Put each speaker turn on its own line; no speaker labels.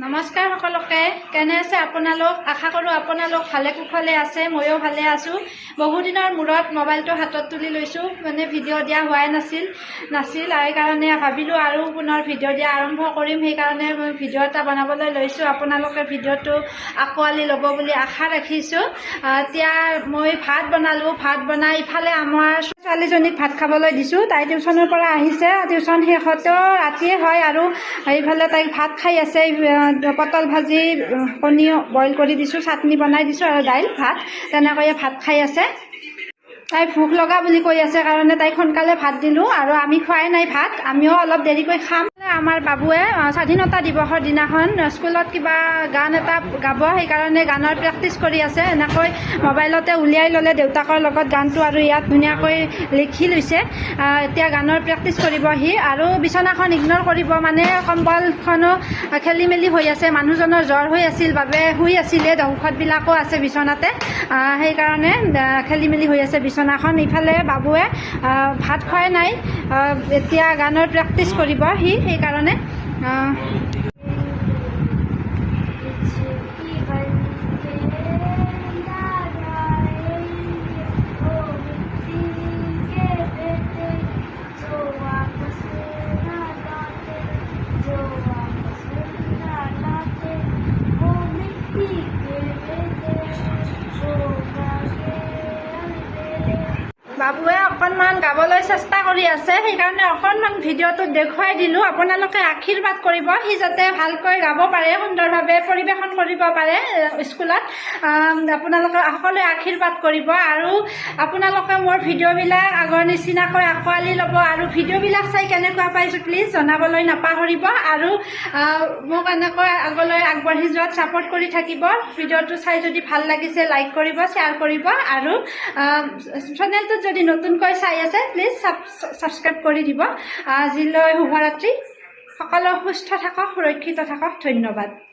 নমস্কাৰ সকলোকে কেনে আছে আপোনালোক আশা কৰোঁ আপোনালোক ভালে কুশলে আছে ময়ো ভালে আছোঁ বহুদিনৰ মূৰত মোবাইলটো হাতত তুলি লৈছোঁ মানে ভিডিঅ' দিয়া হোৱাই নাছিল আৰু কাৰণে ভাবিলোঁ আৰু পুনৰ ভিডিঅ' দিয়া আৰম্ভ কৰিম সেইকাৰণে মই ভিডিঅ' এটা বনাবলৈ লৈছোঁ আপোনালোকে ভিডিঅ'টো আঁকোৱালি ল'ব বুলি আশা ৰাখিছোঁ এতিয়া মই ভাত বনালোঁ ভাত বনাই ইফালে আমাৰ ছোৱালীজনীক ভাত খাবলৈ দিছোঁ তাই টিউশ্যনৰ পৰা আহিছে টিউশ্যন শেষতেও ৰাতিয়ে হয় আৰু এইফালে তাইক ভাত খাই আছে পটল ভাজি কণী বইল কৰি দিছোঁ চাটনি বনাই দিছোঁ আৰু দাইল ভাত তেনেকৈয়ে ভাত খাই আছে তাই ভোক লগা বুলি কৈ আছে কাৰণে তাইক সোনকালে ভাত দিলোঁ আৰু আমি খোৱাই নাই ভাত আমিও অলপ দেৰিকৈ খাম আমাৰ বাবুৱে স্বাধীনতা দিৱসৰ দিনাখন স্কুলত কিবা গান এটা গাব সেইকাৰণে গানৰ প্ৰেক্টিচ কৰি আছে এনেকৈ মোবাইলতে উলিয়াই ল'লে দেউতাকৰ লগত গানটো আৰু ইয়াত ধুনীয়াকৈ লিখি লৈছে এতিয়া গানৰ প্ৰেক্টিচ কৰিব সি আৰু বিচনাখন ইগন'ৰ কৰিব মানে কম্বলখনো খেলি মেলি হৈ আছে মানুহজনৰ জ্বৰ হৈ আছিল বাবে শুই আছিলে ঔষধবিলাকো আছে বিচনাতে সেইকাৰণে খেলি মেলি হৈ আছে বিচনাখন ইফালে বাবুৱে ভাত খোৱাই নাই এতিয়া গানৰ প্ৰেক্টিচ কৰিব সি সেইকাৰণে বাবুৱে অকণমান গাবলৈ চেষ্টা কৰি আছে সেইকাৰণে অকণমান ভিডিঅ'টোত দেখুৱাই দিলোঁ আপোনালোকে আশীৰ্বাদ কৰিব সি যাতে ভালকৈ গাব পাৰে সুন্দৰভাৱে পৰিৱেশন কৰিব পাৰে স্কুলত আপোনালোকে সকলোৱে আশীৰ্বাদ কৰিব আৰু আপোনালোকে মোৰ ভিডিঅ'বিলাক আগৰ নিচিনাকৈ আঁকোৱালি ল'ব আৰু ভিডিঅ'বিলাক চাই কেনেকুৱা পাইছোঁ প্লিজ জনাবলৈ নাপাহৰিব আৰু মোক এনেকৈ আগলৈ আগবাঢ়ি যোৱাত ছাপোৰ্ট কৰি থাকিব ভিডিঅ'টো চাই যদি ভাল লাগিছে লাইক কৰিব শ্বেয়াৰ কৰিব আৰু চেনেলটোত যদি নতুনকৈ চাই আছে প্লিজ ছাবস্ক্ৰাইব কৰি দিব আজিলৈ শুভৰাত্ৰি সকলো সুস্থ থাকক সুৰক্ষিত থাকক ধন্যবাদ।